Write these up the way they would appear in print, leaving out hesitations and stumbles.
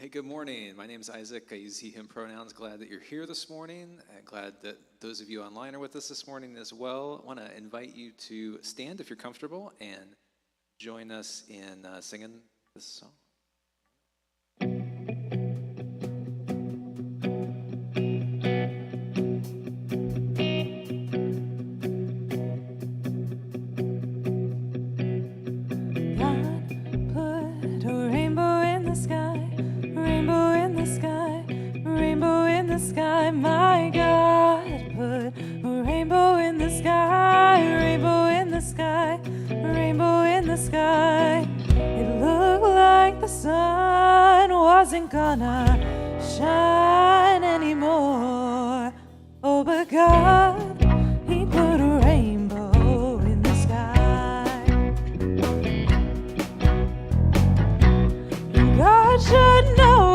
Hey, good morning. My name is Isaac. I use he, him pronouns. Glad that you're here this morning. Glad that those of you online are with us this morning as well. I want to invite you to stand if you're comfortable and join us in singing this song. My God put a rainbow in the sky, rainbow in the sky, rainbow in the sky. It looked like the sun wasn't gonna shine anymore. Oh, but God, He put a rainbow in the sky. God should know.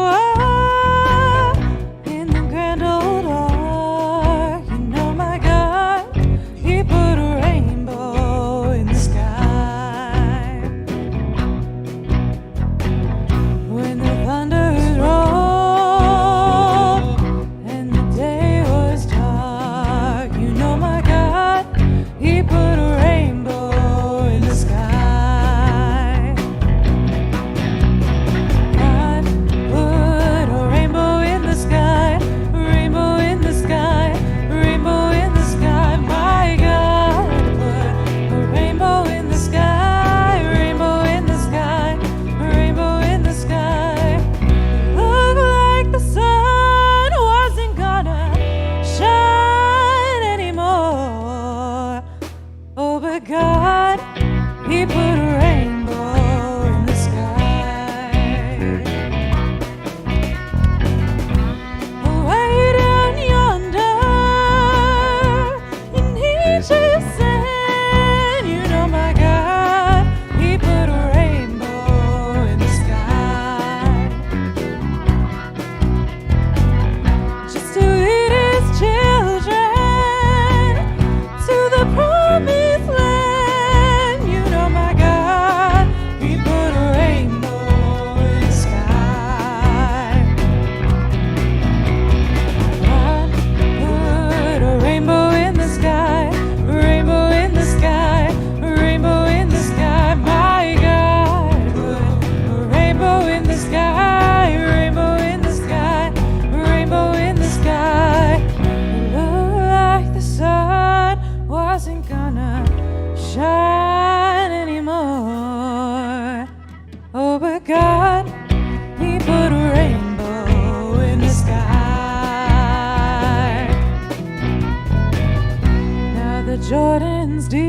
Jordan's deep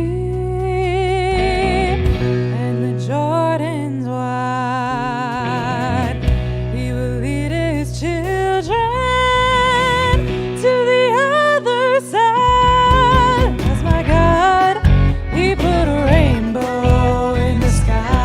and the Jordan's wide. He will lead his children to the other side. 'Cause my God, He put a rainbow in the sky.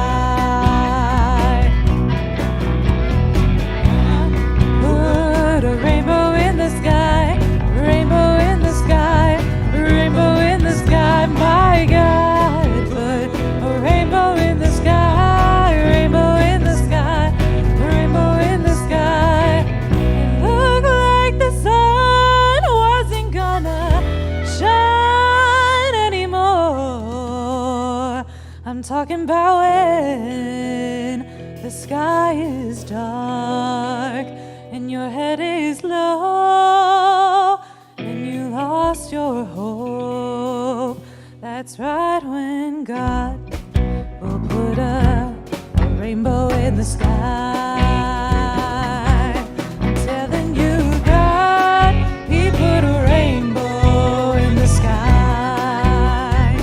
Put a rainbow in the sky, rainbow in the sky, rainbow in the sky. My God put a rainbow in the sky, rainbow in the sky, rainbow in the sky. It looked like the sun wasn't gonna shine anymore. I'm talking about when the sky is dark and your head is low and you lost your hope. That's right, when God will put a rainbow in the sky. I'm telling you, God, He put a rainbow in the sky.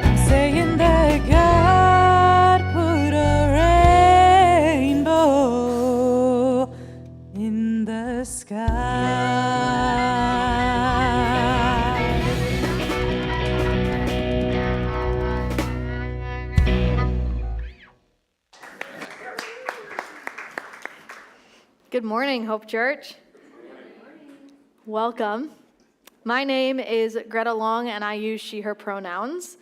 I'm saying that God put a rainbow in the sky. Good morning, Hope Church. Welcome. My name is Greta Long, and I use she, her pronouns.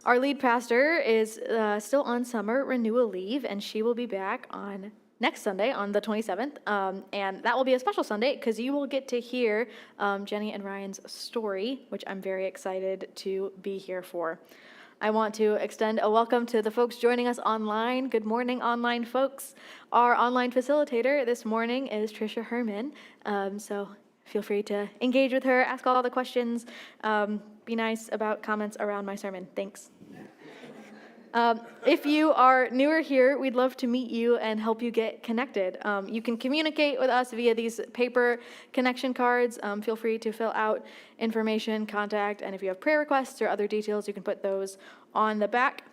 Our lead pastor is still on summer renewal leave, and she will be back on next Sunday on the 27th. And that will be a special Sunday because you will get to hear Jenny and Ryan's story, which I'm very excited to be here for. I want to extend a welcome to the folks joining us online. Good morning, online folks. Our online facilitator this morning is Trisha Herman. So feel free to engage with her, ask all the questions, be nice about comments around my sermon. Thanks. If you are newer here, we'd love to meet you and help you get connected. You can communicate with us via these paper connection cards. Feel free to fill out information, contact, and if you have prayer requests or other details, you can put those on the back.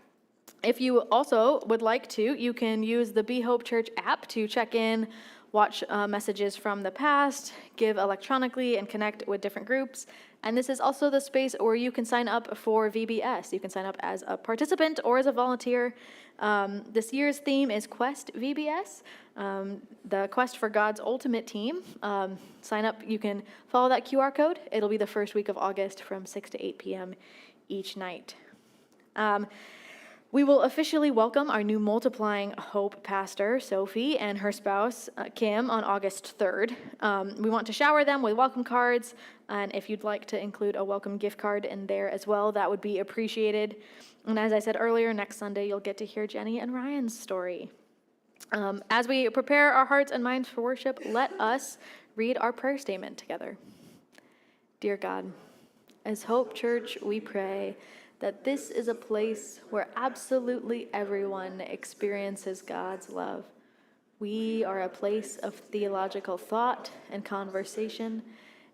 If you also would like to, you can use the Be Hope Church app to check in, watch messages from the past, give electronically, and connect with different groups. And this is also the space where you can sign up for VBS. You can sign up as a participant or as a volunteer. This year's theme is Quest VBS, the Quest for God's Ultimate Team. Sign up, you can follow that QR code. It'll be the first week of August from 6 to 8 p.m. each night. We will officially welcome our new Multiplying Hope pastor, Sophie, and her spouse, Kim, on August 3rd. We want to shower them with welcome cards, and if you'd like to include a welcome gift card in there as well, that would be appreciated. And as I said earlier, next Sunday, you'll get to hear Jenny and Ryan's story. As we prepare our hearts and minds for worship, let us read our prayer statement together. Dear God, as Hope Church, we pray that this is a place where absolutely everyone experiences God's love. We are a place of theological thought and conversation,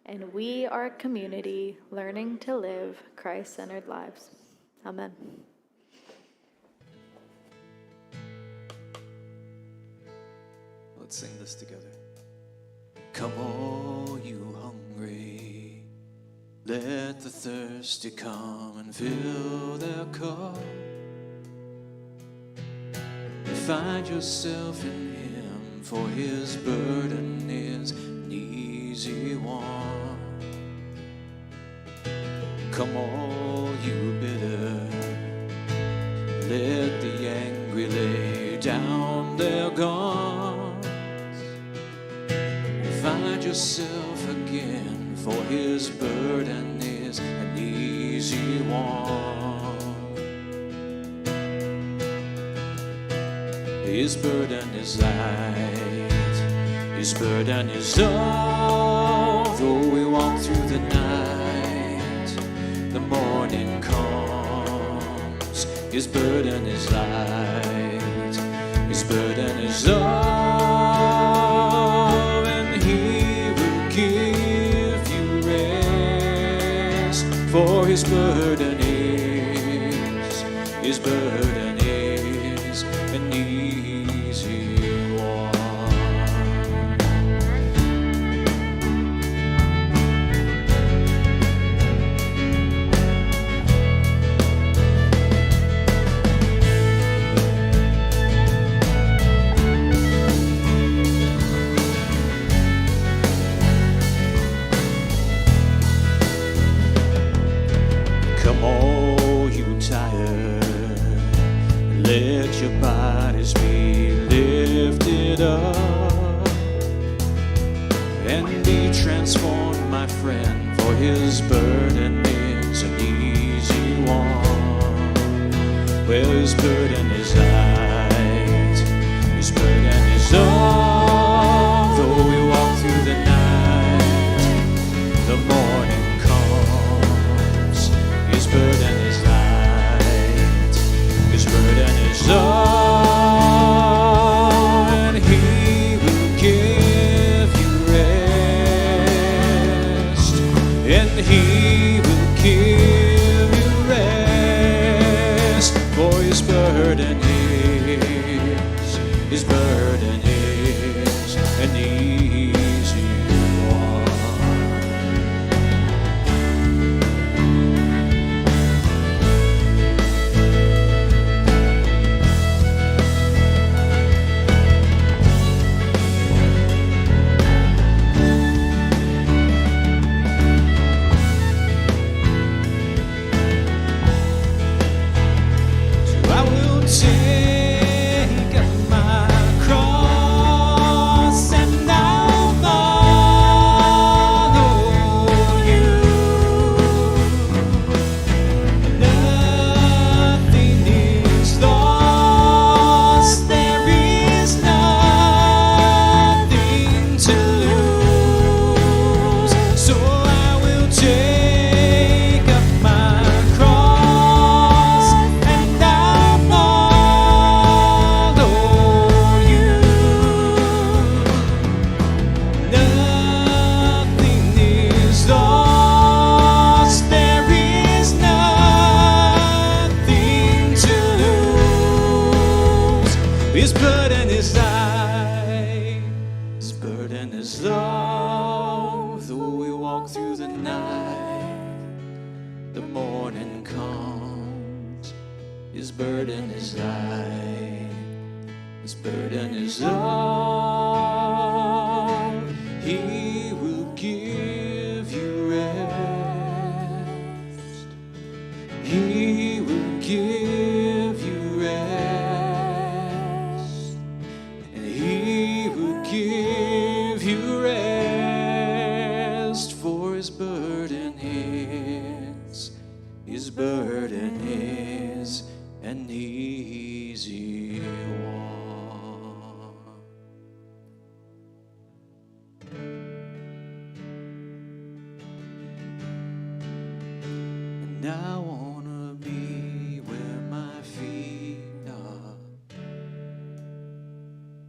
and we are a community learning to live Christ-centered lives. Amen. Let's sing this together. Come all you hungry, let the thirsty come and fill their cup. Find yourself in Him, for His burden is an easy one. Come all you bitter, let the angry lay down their guns. Find yourself again, for His burden is an easy one. His burden is light, His burden is all. Though we walk through the night, the morning comes. His burden is light, His burden is all, and He will give you rest. For His burden is an easy one. Come all you tired, let your bodies be lifted up and be transformed, my friend, for His burden is an easy one. Well, His burden is light, His burden is all. Though we walk through the night, the morning comes. His burden is light, His burden is all, and He will give you rest, and He will give you rest. For His burden is burden is light, His burden is love. Though we walk through the night, the morning comes. His burden is light, His burden is love. He will give you rest. He will give you rest. And He will give you rest. For His burden is an easy one. And I wanna be where my feet are.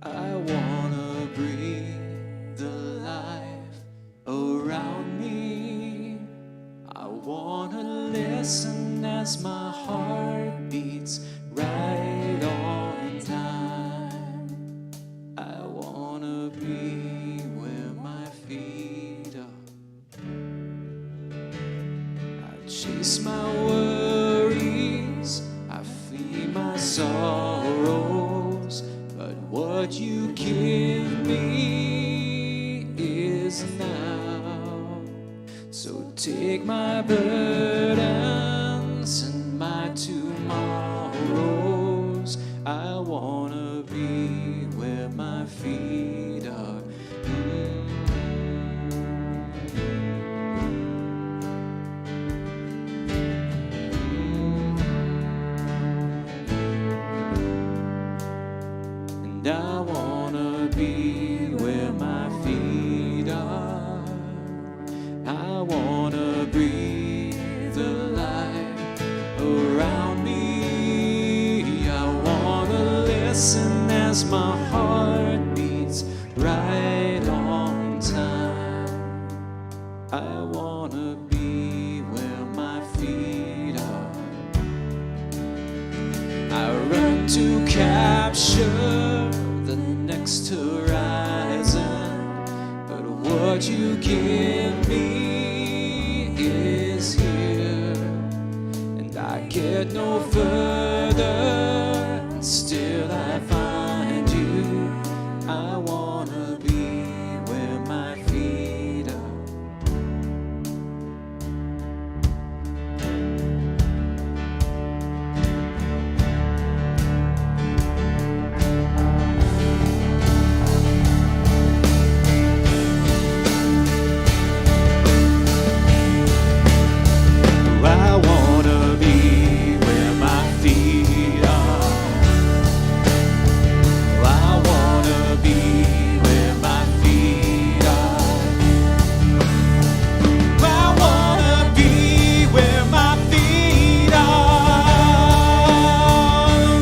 I wanna breathe the life around me. I wanna listen as my heart beats right on time. I wanna be where my feet are. I chase my worries, I flee my sorrows, but what you give me is now. So take my burdens and my tomorrows. I wanna be where my feet are. And I wanna be where my feet are. I wanna breathe the life around me. I wanna listen as my heart beats right on time. I wanna be where my feet are. I run to capture the next horizon, but what you give me is here, and I get no further, and still I find you. I wanna be where my feet are. I wanna be where my feet are. I wanna be where my feet are. I wanna be where my feet are.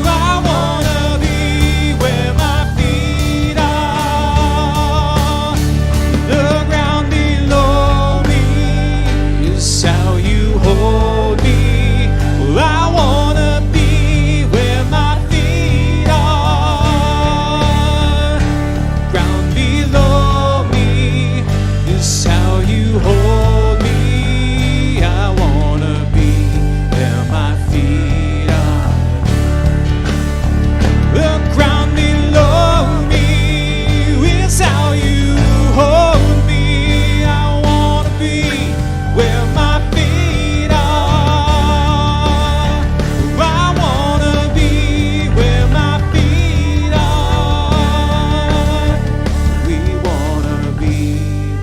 I wanna be where my feet are. The ground below me is how you hold me. Well, I wanna be where my feet are. Ground below me is how you hold me. I wanna be where my feet are. The ground below me is how you hold me. I wanna be where my feet are. I wanna be where my feet are. We wanna be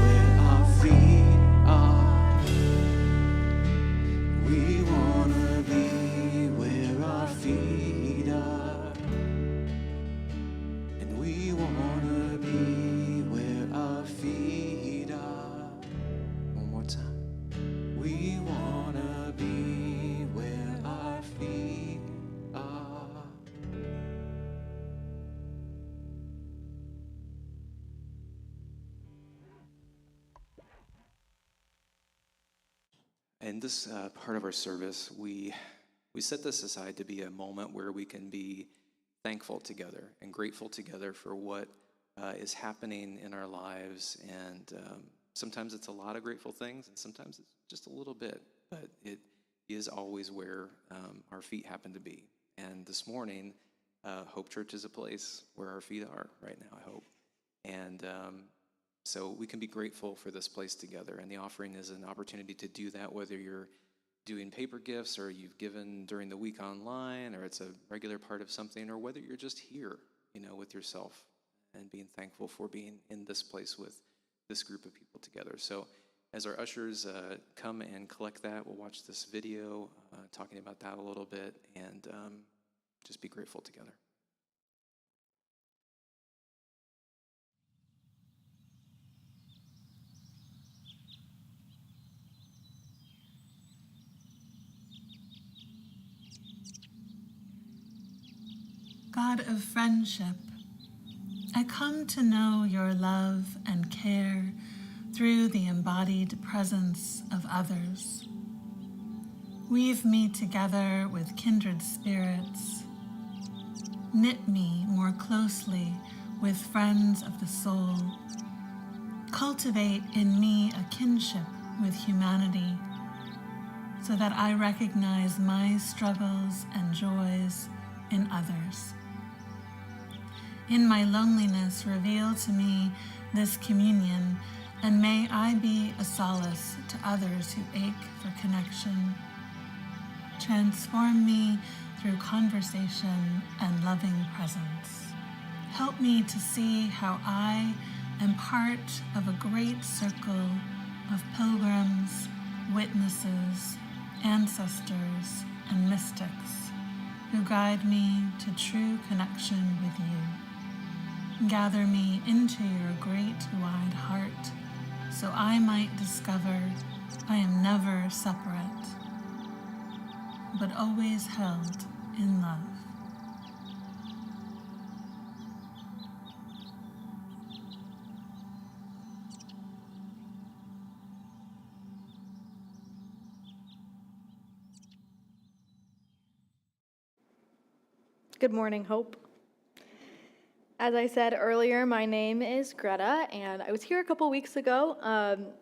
where our feet are. We wanna be where our feet are. And we wanna be where our feet are. One more time. We wanna be where our feet are. In this part of our service, we set this aside to be a moment where we can be thankful together and grateful together for what is happening in our lives. And sometimes it's a lot of grateful things, and sometimes it's just a little bit, but it is always where our feet happen to be. And this morning, Hope Church is a place where our feet are right now, I hope. And so we can be grateful for this place together. And the offering is an opportunity to do that, whether you're doing paper gifts or you've given during the week online, or it's a regular part of something, or whether you're just here, with yourself and being thankful for being in this place with this group of people together. So as our ushers come and collect that, we'll watch this video talking about that a little bit, and just be grateful together. God of friendship, I come to know your love and care through the embodied presence of others. Weave me together with kindred spirits. Knit me more closely with friends of the soul. Cultivate in me a kinship with humanity, so that I recognize my struggles and joys in others. In my loneliness, reveal to me this communion, and may I be a solace to others who ache for connection. Transform me through conversation and loving presence. Help me to see how I am part of a great circle of pilgrims, witnesses, ancestors, and mystics who guide me to true connection with you. Gather me into your great wide heart, so I might discover I am never separate, but always held in love. Good morning, Hope. As I said earlier, my name is Greta, and I was here a couple weeks ago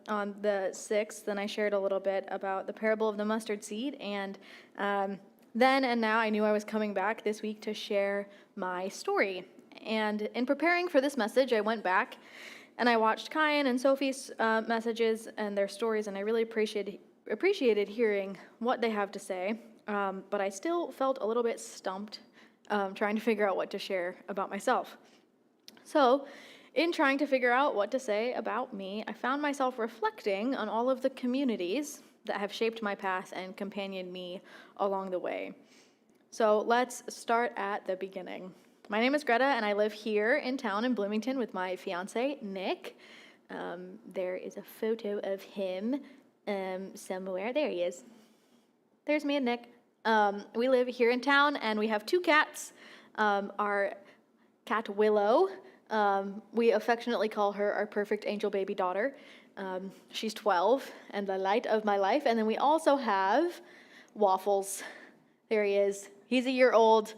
on the 6th, and I shared a little bit about the parable of the mustard seed, and then and now I knew I was coming back this week to share my story. And in preparing for this message, I went back and I watched Kyan and Sophie's messages and their stories, and I really appreciated hearing what they have to say, but I still felt a little bit stumped trying to figure out what to share about myself. So, in trying to figure out what to say about me, I found myself reflecting on all of the communities that have shaped my path and companioned me along the way. So, let's start at the beginning. My name is Greta, and I live here in town in Bloomington with my fiance, Nick. There is a photo of him somewhere. There he is. There's me and Nick. We live here in town, and we have 2 cats. Our cat Willow, we affectionately call her our perfect angel baby daughter. She's 12 and the light of my life. And then we also have Waffles. There he is. He's a year old.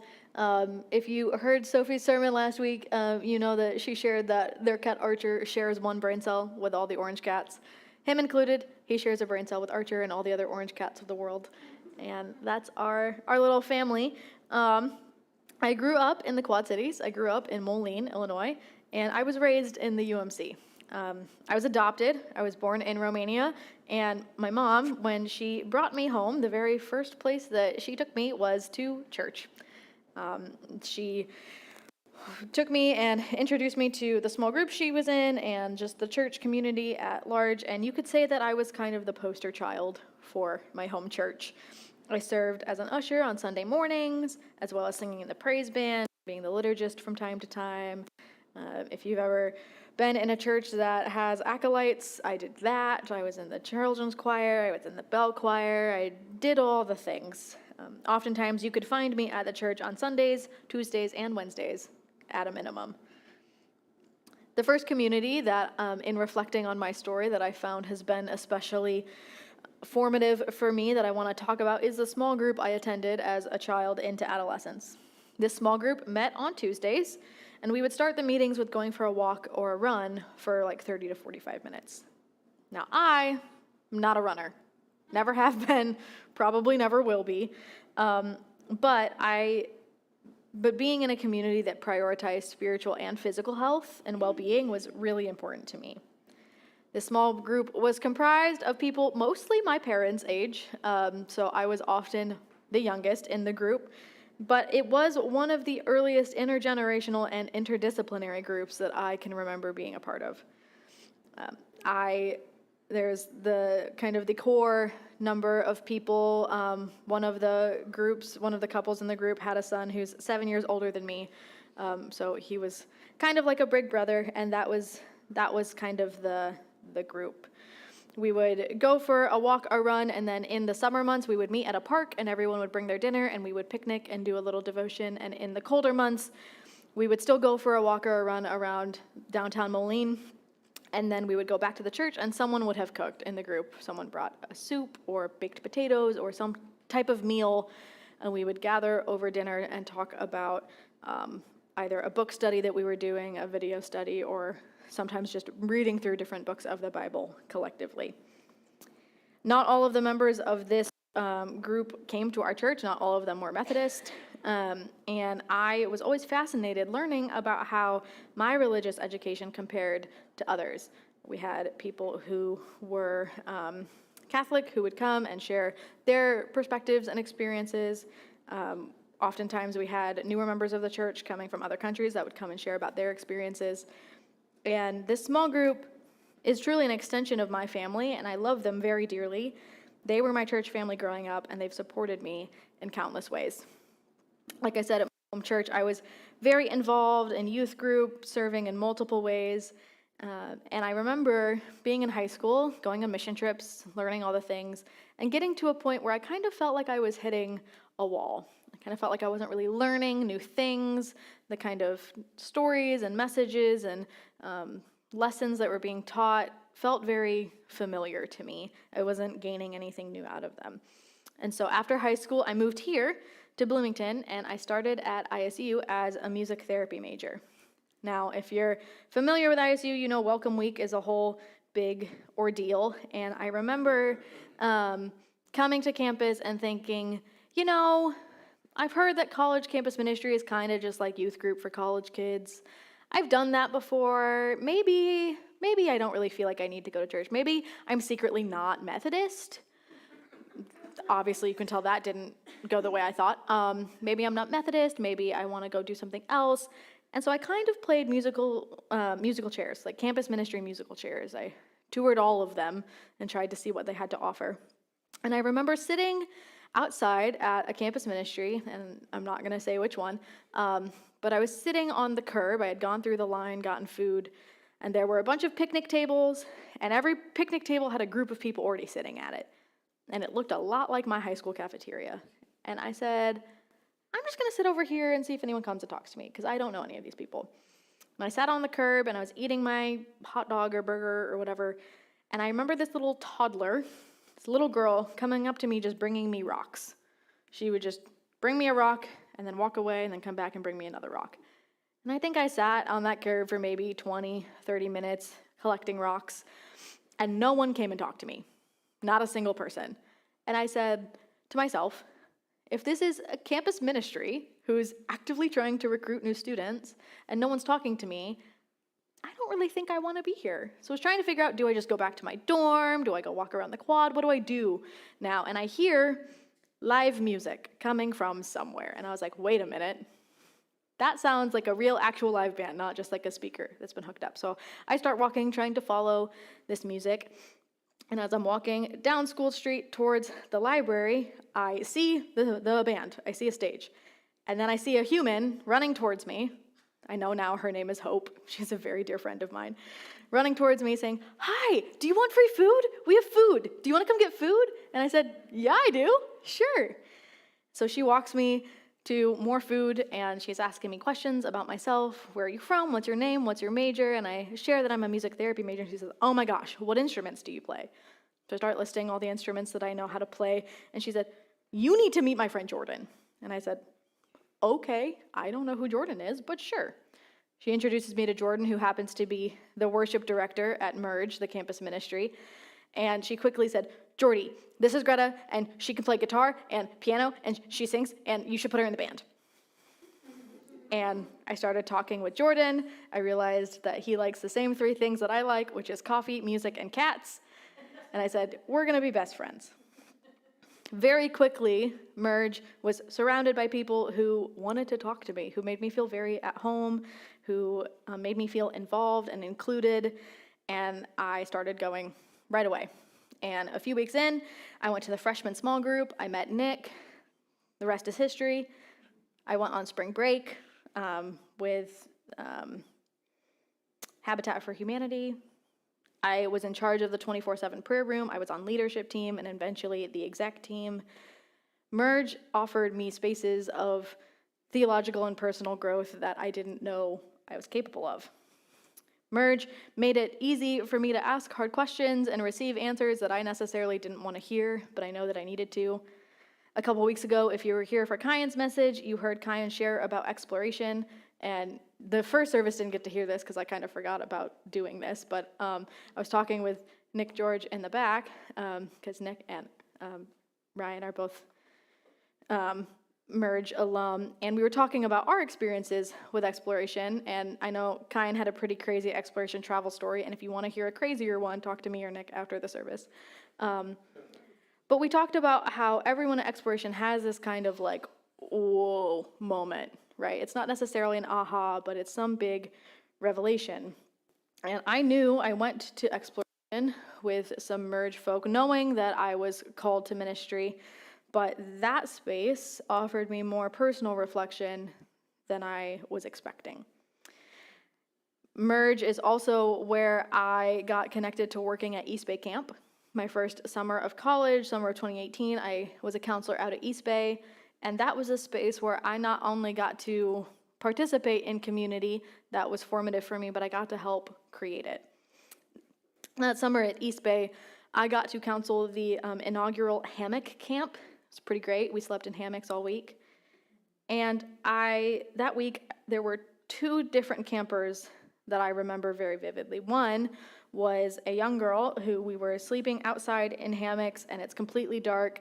If you heard Sophie's sermon last week, you know that she shared that their cat Archer shares one brain cell with all the orange cats. Him included, he shares a brain cell with Archer and all the other orange cats of the world. And that's our little family. I grew up in the Quad Cities. I grew up in Moline, Illinois, and I was raised in the UMC. I was adopted. I was born in Romania, and my mom, when she brought me home, the very first place that she took me was to church. She took me and introduced me to the small group she was in and just the church community at large, and you could say that I was kind of the poster child for my home church. I served as an usher on Sunday mornings, as well as singing in the praise band, being the liturgist from time to time. If you've ever been in a church that has acolytes, I did that. I was in the children's choir, I was in the bell choir, I did all the things. Oftentimes you could find me at the church on Sundays, Tuesdays, and Wednesdays, at a minimum. The first community that, in reflecting on my story, that I found has been especially formative for me that I want to talk about is the small group I attended as a child into adolescence. This small group met on Tuesdays, and we would start the meetings with going for a walk or a run for like 30 to 45 minutes. Now, I am not a runner. Never have been, probably never will be. But being in a community that prioritized spiritual and physical health and well-being was really important to me. This small group was comprised of people, mostly my parents' age, so I was often the youngest in the group, but it was one of the earliest intergenerational and interdisciplinary groups that I can remember being a part of. There's the kind of the core number of people. One of the couples in the group had a son who's 7 years older than me, so he was kind of like a big brother, and that was kind of the group. We would go for a walk or run, and then in the summer months, we would meet at a park, and everyone would bring their dinner, and we would picnic and do a little devotion. And in the colder months, we would still go for a walk or a run around downtown Moline, and then we would go back to the church, and someone would have cooked in the group. Someone brought a soup or baked potatoes or some type of meal, and we would gather over dinner and talk about either a book study that we were doing, a video study, or sometimes just reading through different books of the Bible collectively. Not all of the members of this group came to our church. Not all of them were Methodist. And I was always fascinated learning about how my religious education compared to others. We had people who were Catholic who would come and share their perspectives and experiences. Oftentimes we had newer members of the church coming from other countries that would come and share about their experiences. And this small group is truly an extension of my family, and I love them very dearly. They were my church family growing up, and they've supported me in countless ways. Like I said, at my home church, I was very involved in youth group, serving in multiple ways. And I remember being in high school, going on mission trips, learning all the things, and getting to a point where I kind of felt like I was hitting a wall. I kind of felt like I wasn't really learning new things. The kind of stories and messages and lessons that were being taught felt very familiar to me. I wasn't gaining anything new out of them. And so after high school, I moved here to Bloomington, and I started at ISU as a music therapy major. Now, if you're familiar with ISU, you know Welcome Week is a whole big ordeal. And I remember coming to campus and thinking, I've heard that college campus ministry is kind of just like youth group for college kids. I've done that before. Maybe I don't really feel like I need to go to church. Maybe I'm secretly not Methodist. Obviously, you can tell that didn't go the way I thought. Maybe I'm not Methodist. Maybe I want to go do something else. And so I kind of played musical chairs, like campus ministry musical chairs. I toured all of them and tried to see what they had to offer. And I remember sitting outside at a campus ministry, and I'm not going to say which one, but I was sitting on the curb. I had gone through the line, gotten food, and there were a bunch of picnic tables, and every picnic table had a group of people already sitting at it. And it looked a lot like my high school cafeteria. And I said, I'm just going to sit over here and see if anyone comes and talks to me, because I don't know any of these people. And I sat on the curb, and I was eating my hot dog or burger or whatever, and I remember this little toddler, this little girl, coming up to me just bringing me rocks. She would just bring me a rock and then walk away and then come back and bring me another rock. And I think I sat on that curb for maybe 20, 30 minutes collecting rocks, and no one came and talked to me. Not a single person. And I said to myself, if this is a campus ministry who's actively trying to recruit new students and no one's talking to me, I don't really think I want to be here. So I was trying to figure out, do I just go back to my dorm? Do I go walk around the quad? What do I do now? And I hear live music coming from somewhere. And I was like, wait a minute. That sounds like a real actual live band, not just like a speaker that's been hooked up. So I start walking, trying to follow this music. And as I'm walking down School Street towards the library, I see the band. I see a stage. And then I see a human running towards me. I know now her name is Hope. She's a very dear friend of mine. Running towards me saying, hi, do you want free food? We have food. Do you want to come get food? And I said, yeah, I do. Sure. So she walks me to more food, and she's asking me questions about myself. Where are you from? What's your name? What's your major? And I share that I'm a music therapy major, and she says, oh my gosh, what instruments do you play? So I start listing all the instruments that I know how to play, and she said, you need to meet my friend Jordan. And I said, okay, I don't know who Jordan is, but sure. She introduces me to Jordan, who happens to be the worship director at Merge, the campus ministry. And she quickly said, Jordy, this is Greta, and she can play guitar and piano, and she sings, and you should put her in the band. And I started talking with Jordan. I realized that he likes the same 3 things that I like, which is coffee, music, and cats. And I said, we're going to be best friends. Very quickly, Merge was surrounded by people who wanted to talk to me, who made me feel very at home, who made me feel involved and included, and I started going right away. And a few weeks in, I went to the freshman small group. I met Nick. The rest is history. I went on spring break with Habitat for Humanity. I was in charge of the 24/7 prayer room. I was on leadership team and eventually the exec team. Merge offered me spaces of theological and personal growth that I didn't know I was capable of. Merge made it easy for me to ask hard questions and receive answers that I necessarily didn't want to hear, but I know that I needed to. A couple weeks ago, if you were here for Kyan's message, you heard Kyan share about exploration, and the first service didn't get to hear this because I kind of forgot about doing this, but I was talking with Nick George in the back, because Nick and Ryan are both Merge alum, and we were talking about our experiences with exploration, and I know Kyan had a pretty crazy exploration travel story, and if you want to hear a crazier one, talk to me or Nick after the service. But we talked about how everyone at exploration has this kind of like, whoa moment, right? It's not necessarily an aha, but it's some big revelation. And I knew I went to exploration with some Merge folk, knowing that I was called to ministry, but that space offered me more personal reflection than I was expecting. Merge is also where I got connected to working at East Bay Camp. My first summer of college, summer of 2018, I was a counselor out at East Bay, and that was a space where I not only got to participate in community that was formative for me, but I got to help create it. That summer at East Bay, I got to counsel the inaugural hammock camp. It's pretty great. We slept in hammocks all week. And that week, there were 2 different campers that I remember very vividly. One was a young girl who we were sleeping outside in hammocks, and it's completely dark.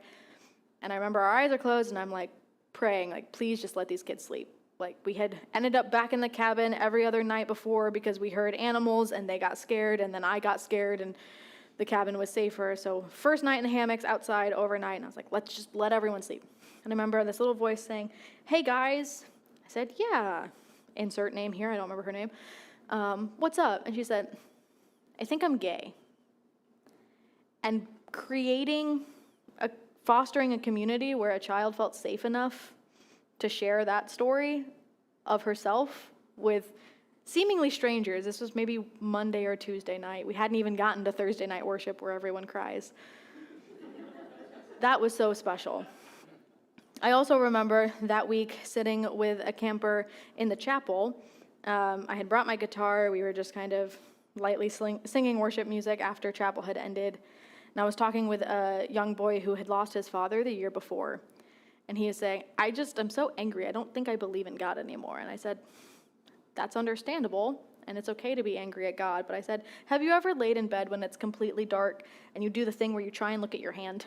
And I remember our eyes are closed, and I'm like praying, like, please just let these kids sleep. Like, we had ended up back in the cabin every other night before because we heard animals, and they got scared, and then I got scared, and the cabin was safer. So first night in the hammocks outside overnight, and I was like, let's just let everyone sleep. And I remember this little voice saying, hey guys. I said, yeah, insert name here, I don't remember her name. What's up? And she said, I think I'm gay. And fostering a community where a child felt safe enough to share that story of herself with seemingly strangers. This was maybe Monday or Tuesday night. We hadn't even gotten to Thursday night worship where everyone cries. That was so special. I also remember that week sitting with a camper in the chapel. I had brought my guitar. We were just kind of lightly singing worship music after chapel had ended. And I was talking with a young boy who had lost his father the year before. And he is saying, I'm so angry. I don't think I believe in God anymore. And I said, that's understandable, and it's okay to be angry at God. But I said, have you ever laid in bed when it's completely dark and you do the thing where you try and look at your hand?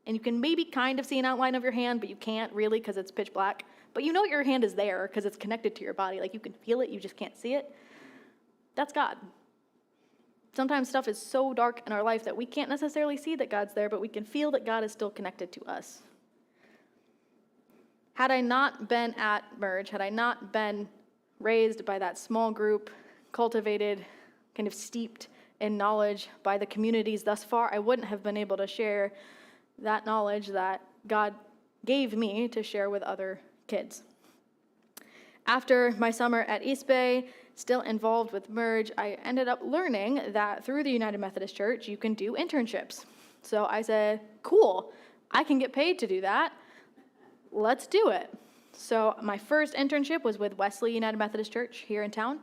And you can maybe kind of see an outline of your hand, but you can't really because it's pitch black. But you know your hand is there because it's connected to your body. Like, you can feel it, you just can't see it. That's God. Sometimes stuff is so dark in our life that we can't necessarily see that God's there, but we can feel that God is still connected to us. Had I not been at Merge, had I not been raised by that small group, cultivated, kind of steeped in knowledge by the communities thus far, I wouldn't have been able to share that knowledge that God gave me to share with other kids. After my summer at East Bay, still involved with Merge, I ended up learning that through the United Methodist Church, you can do internships. So I said, cool, I can get paid to do that. Let's do it. So my first internship was with Wesley United Methodist Church here in town.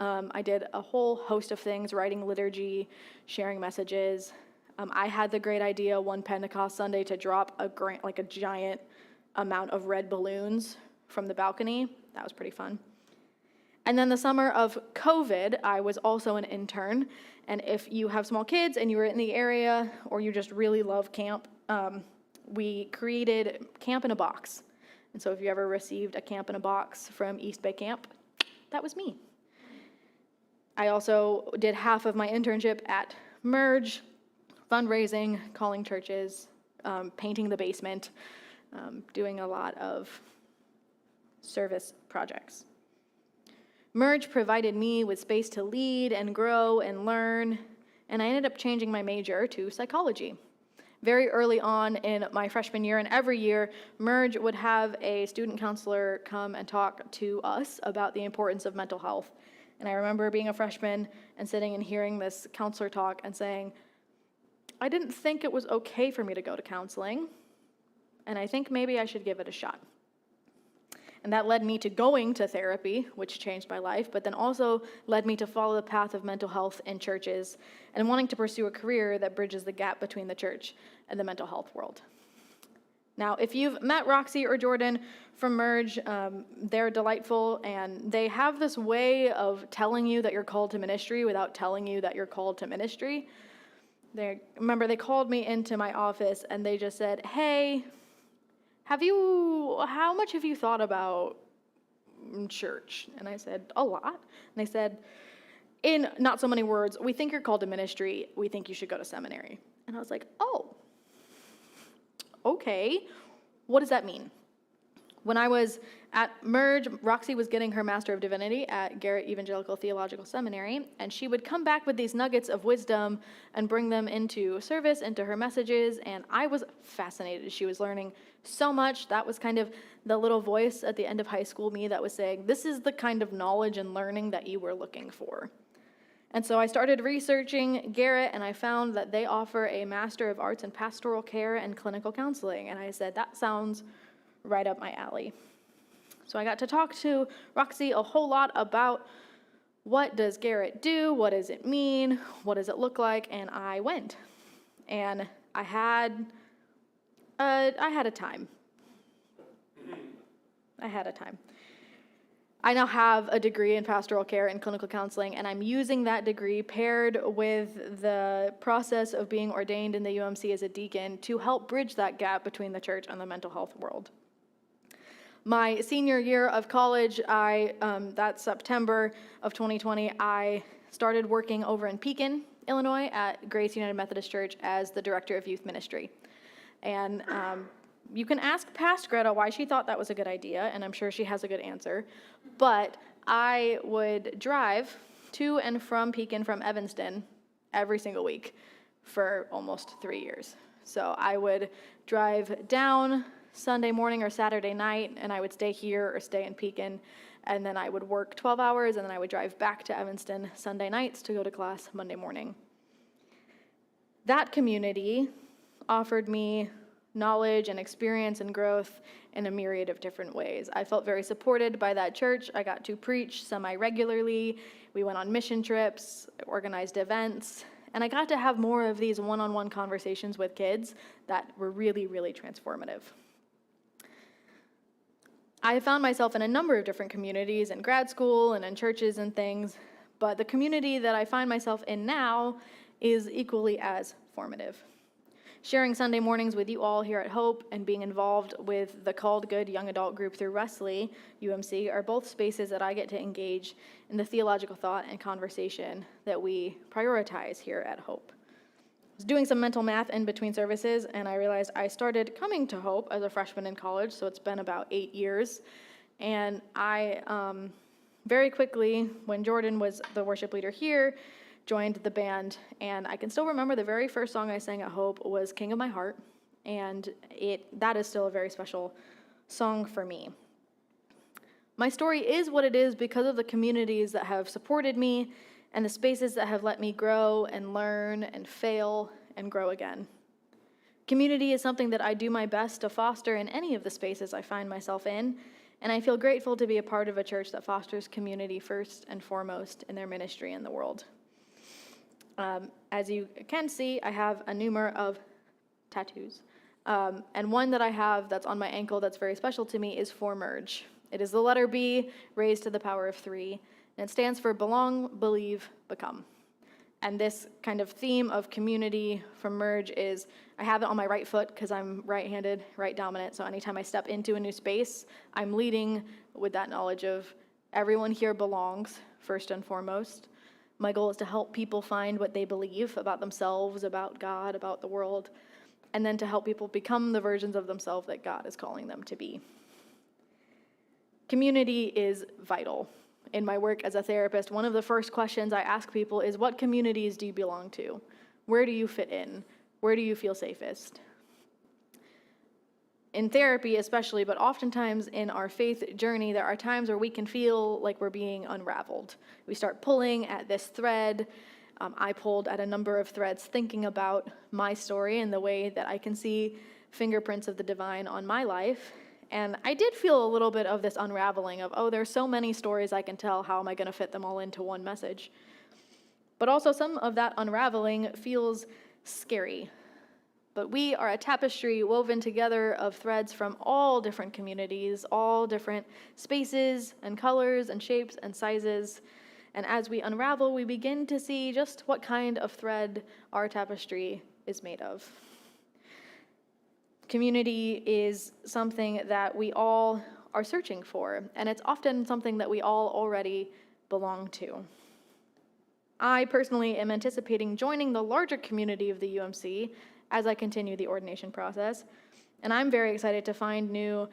I did a whole host of things, writing liturgy, sharing messages. I had the great idea one Pentecost Sunday to drop a giant amount of red balloons from the balcony. That was pretty fun. And then the summer of COVID, I was also an intern. And if you have small kids and you were in the area or you just really love camp, we created Camp in a Box. And so if you ever received a Camp in a Box from East Bay Camp, that was me. I also did half of my internship at Merge, fundraising, calling churches, painting the basement, doing a lot of service projects. Merge provided me with space to lead and grow and learn, and I ended up changing my major to psychology. Very early on in my freshman year, and every year, Merge would have a student counselor come and talk to us about the importance of mental health. And I remember being a freshman and sitting and hearing this counselor talk and saying, I didn't think it was okay for me to go to counseling, and I think maybe I should give it a shot. And that led me to going to therapy, which changed my life, but then also led me to follow the path of mental health in churches and wanting to pursue a career that bridges the gap between the church and the mental health world. Now, if you've met Roxy or Jordan from Merge, they're delightful, and they have this way of telling you that you're called to ministry without telling you that you're called to ministry. Remember, they called me into my office, and they just said, hey, how much have you thought about church? And I said, a lot. And they said, in not so many words, we think you're called to ministry. We think you should go to seminary. And I was like, oh, okay. What does that mean? When I was at Merge, Roxy was getting her Master of Divinity at Garrett Evangelical Theological Seminary, and she would come back with these nuggets of wisdom and bring them into service, into her messages, and I was fascinated. She was learning so much. That was kind of the little voice at the end of high school me that was saying, this is the kind of knowledge and learning that you were looking for. And so I started researching Garrett, and I found that they offer a Master of Arts in Pastoral Care and Clinical Counseling, and I said, that sounds right up my alley. So I got to talk to Roxy a whole lot about what does Garrett do, what does it mean, what does it look like, and I went. And I had a time. I now have a degree in pastoral care and clinical counseling, and I'm using that degree paired with the process of being ordained in the UMC as a deacon to help bridge that gap between the church and the mental health world. My senior year of college, that September of 2020, I started working over in Pekin, Illinois at Grace United Methodist Church as the director of youth ministry. And you can ask past Greta why she thought that was a good idea, and I'm sure she has a good answer. But I would drive to and from Pekin from Evanston every single week for almost 3 years. So I would drive down Sunday morning or Saturday night, and I would stay here or stay in Pekin, and then I would work 12 hours, and then I would drive back to Evanston Sunday nights to go to class Monday morning. That community offered me knowledge and experience and growth in a myriad of different ways. I felt very supported by that church. I got to preach semi-regularly. We went on mission trips, organized events, and I got to have more of these one-on-one conversations with kids that were really, really transformative. I found myself in a number of different communities in grad school and in churches and things, but the community that I find myself in now is equally as formative. Sharing Sunday mornings with you all here at Hope and being involved with the Called Good young adult group through Wesley, UMC, are both spaces that I get to engage in the theological thought and conversation that we prioritize here at Hope. I was doing some mental math in between services, and I realized I started coming to Hope as a freshman in college, so it's been about 8 years. And I very quickly, when Jordan was the worship leader here, joined the band, and I can still remember the very first song I sang at Hope was King of My Heart, and that is still a very special song for me. My story is what it is because of the communities that have supported me and the spaces that have let me grow and learn and fail and grow again. Community is something that I do my best to foster in any of the spaces I find myself in, and I feel grateful to be a part of a church that fosters community first and foremost in their ministry in the world. As you can see, I have a number of tattoos. And one that I have that's on my ankle that's very special to me is for Merge. It is the letter B raised to the power of 3, and it stands for belong, believe, become. And this kind of theme of community from Merge is, I have it on my right foot because I'm right-handed, right dominant, so anytime I step into a new space, I'm leading with that knowledge of everyone here belongs, first and foremost. My goal is to help people find what they believe about themselves, about God, about the world, and then to help people become the versions of themselves that God is calling them to be. Community is vital. In my work as a therapist, one of the first questions I ask people is, what communities do you belong to? Where do you fit in? Where do you feel safest? In therapy especially, but oftentimes in our faith journey, there are times where we can feel like we're being unraveled. We start pulling at this thread. I pulled at a number of threads thinking about my story and the way that I can see fingerprints of the divine on my life. And I did feel a little bit of this unraveling of, oh, there's so many stories I can tell. How am I going to fit them all into one message? But also some of that unraveling feels scary. But we are a tapestry woven together of threads from all different communities, all different spaces and colors and shapes and sizes. And as we unravel, we begin to see just what kind of thread our tapestry is made of. Community is something that we all are searching for, and it's often something that we all already belong to. I personally am anticipating joining the larger community of the UMC as I continue the ordination process, and I'm very excited to find new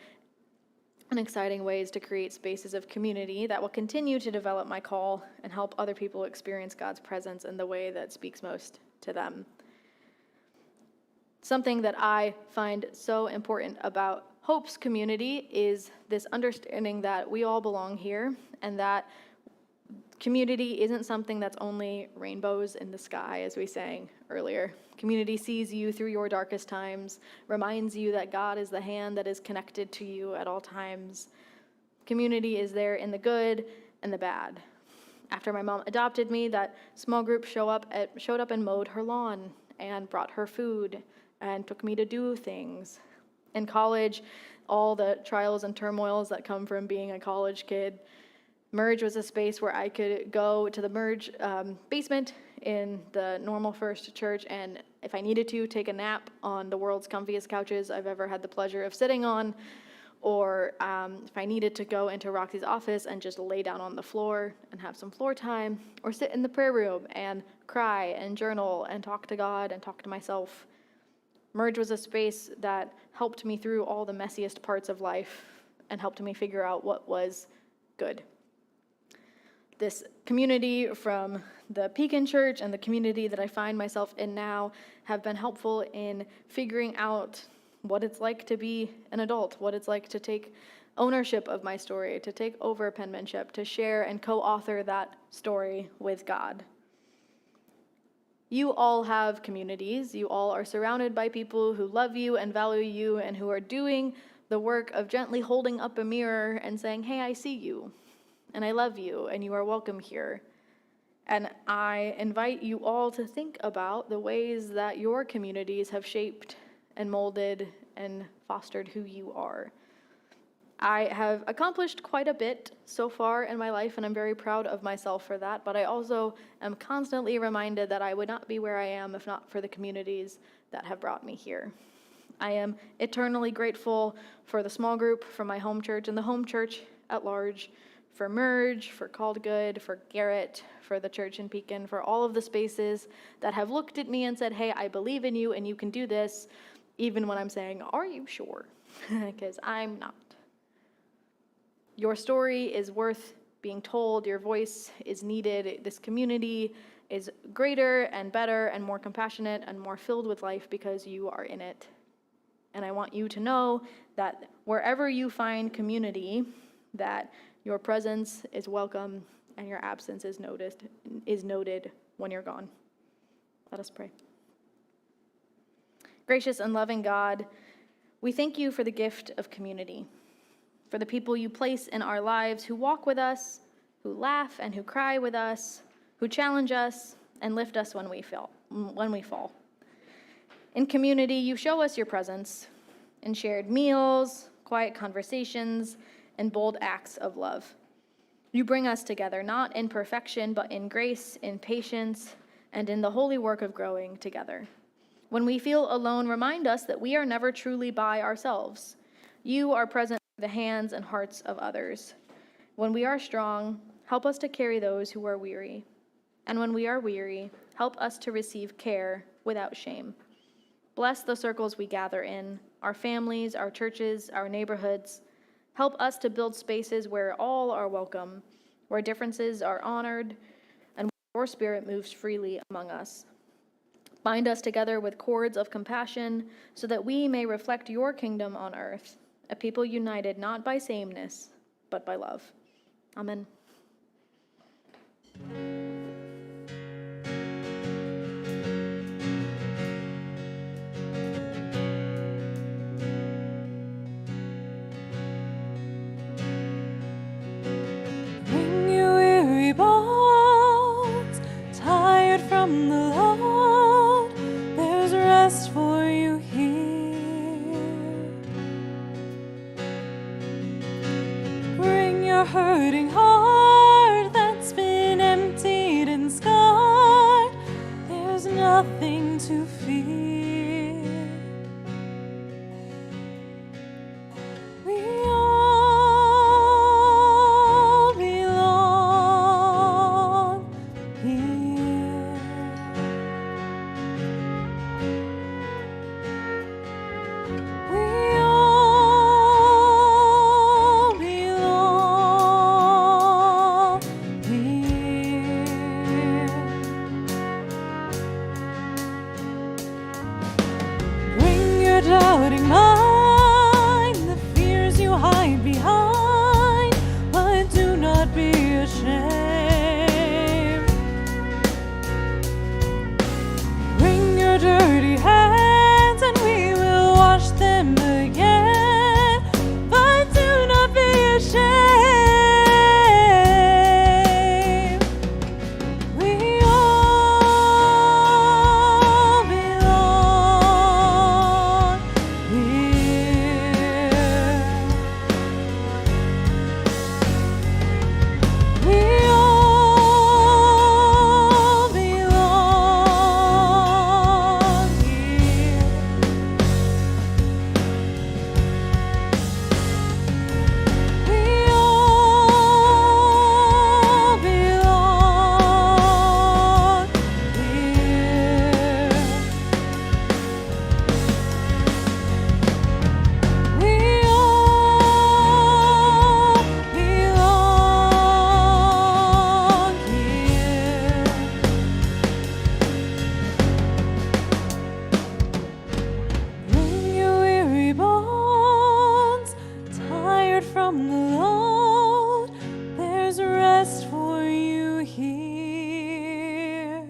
and exciting ways to create spaces of community that will continue to develop my call and help other people experience God's presence in the way that speaks most to them. Something that I find so important about Hope's community is this understanding that we all belong here, and that community isn't something that's only rainbows in the sky, as we sang earlier. Community sees you through your darkest times, reminds you that God is the hand that is connected to you at all times. Community is there in the good and the bad. After my mom adopted me, that small group showed up and mowed her lawn and brought her food and took me to do things. In college, all the trials and turmoils that come from being a college kid, Merge was a space where I could go to the Merge basement in the Normal First Church, and if I needed to, take a nap on the world's comfiest couches I've ever had the pleasure of sitting on, or if I needed to go into Roxy's office and just lay down on the floor and have some floor time, or sit in the prayer room and cry and journal and talk to God and talk to myself. Merge was a space that helped me through all the messiest parts of life and helped me figure out what was good. This community from the Pekin Church and the community that I find myself in now have been helpful in figuring out what it's like to be an adult, what it's like to take ownership of my story, to take over penmanship, to share and co-author that story with God. You all have communities. You all are surrounded by people who love you and value you and who are doing the work of gently holding up a mirror and saying, hey, I see you, and I love you, and you are welcome here. And I invite you all to think about the ways that your communities have shaped and molded and fostered who you are. I have accomplished quite a bit so far in my life, and I'm very proud of myself for that, but I also am constantly reminded that I would not be where I am if not for the communities that have brought me here. I am eternally grateful for the small group, for my home church, and the home church at large, for Merge, for Called Good, for Garrett, for the church in Pekin, for all of the spaces that have looked at me and said, hey, I believe in you and you can do this, even when I'm saying, are you sure? Because I'm not. Your story is worth being told. Your voice is needed. This community is greater and better and more compassionate and more filled with life because you are in it. And I want you to know that wherever you find community, that your presence is welcome and your absence is noted when you're gone. Let us pray. Gracious and loving God, we thank you for the gift of community, for the people you place in our lives who walk with us, who laugh and who cry with us, who challenge us and lift us when we fall. In community, you show us your presence in shared meals, quiet conversations, and bold acts of love. You bring us together, not in perfection, but in grace, in patience, and in the holy work of growing together. When we feel alone, remind us that we are never truly by ourselves. You are present through the hands and hearts of others. When we are strong, help us to carry those who are weary. And when we are weary, help us to receive care without shame. Bless the circles we gather in, our families, our churches, our neighborhoods. Help us to build spaces where all are welcome, where differences are honored, and where your spirit moves freely among us. Bind us together with cords of compassion so that we may reflect your kingdom on earth, a people united not by sameness, but by love. Amen. Bring your weary bones, tired from the load. There's rest for you here. Bring your hurting heart that's been emptied and scarred. There's nothing to fear. We all belong here. We all belong here. Bring your doubting mind, the fears you hide behind, but do not be ashamed. Bring your dirty hands and we will wash them again, but do not be ashamed. We all belong here. We all belong here. We all belong here. We all belong here. Bring your weary bones, tired from the load. There's rest for you here.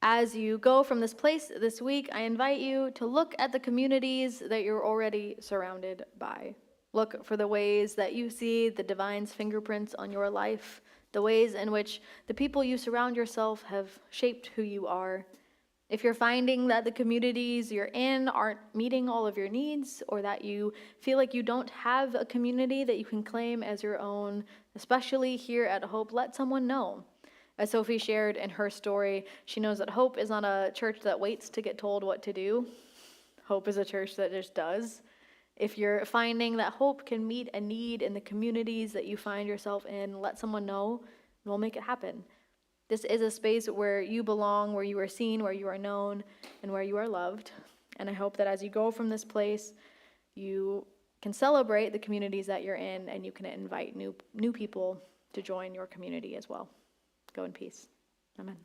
As you go from this place this week, I invite you to look at the communities that you're already surrounded by. Look for the ways that you see the divine's fingerprints on your life, the ways in which the people you surround yourself have shaped who you are. If you're finding that the communities you're in aren't meeting all of your needs, or that you feel like you don't have a community that you can claim as your own, especially here at Hope, let someone know. As Sophie shared in her story, she knows that Hope is not a church that waits to get told what to do. Hope is a church that just does. If you're finding that Hope can meet a need in the communities that you find yourself in, let someone know, and we'll make it happen. This is a space where you belong, where you are seen, where you are known, and where you are loved. And I hope that as you go from this place, you can celebrate the communities that you're in, and you can invite new people to join your community as well. Go in peace. Amen.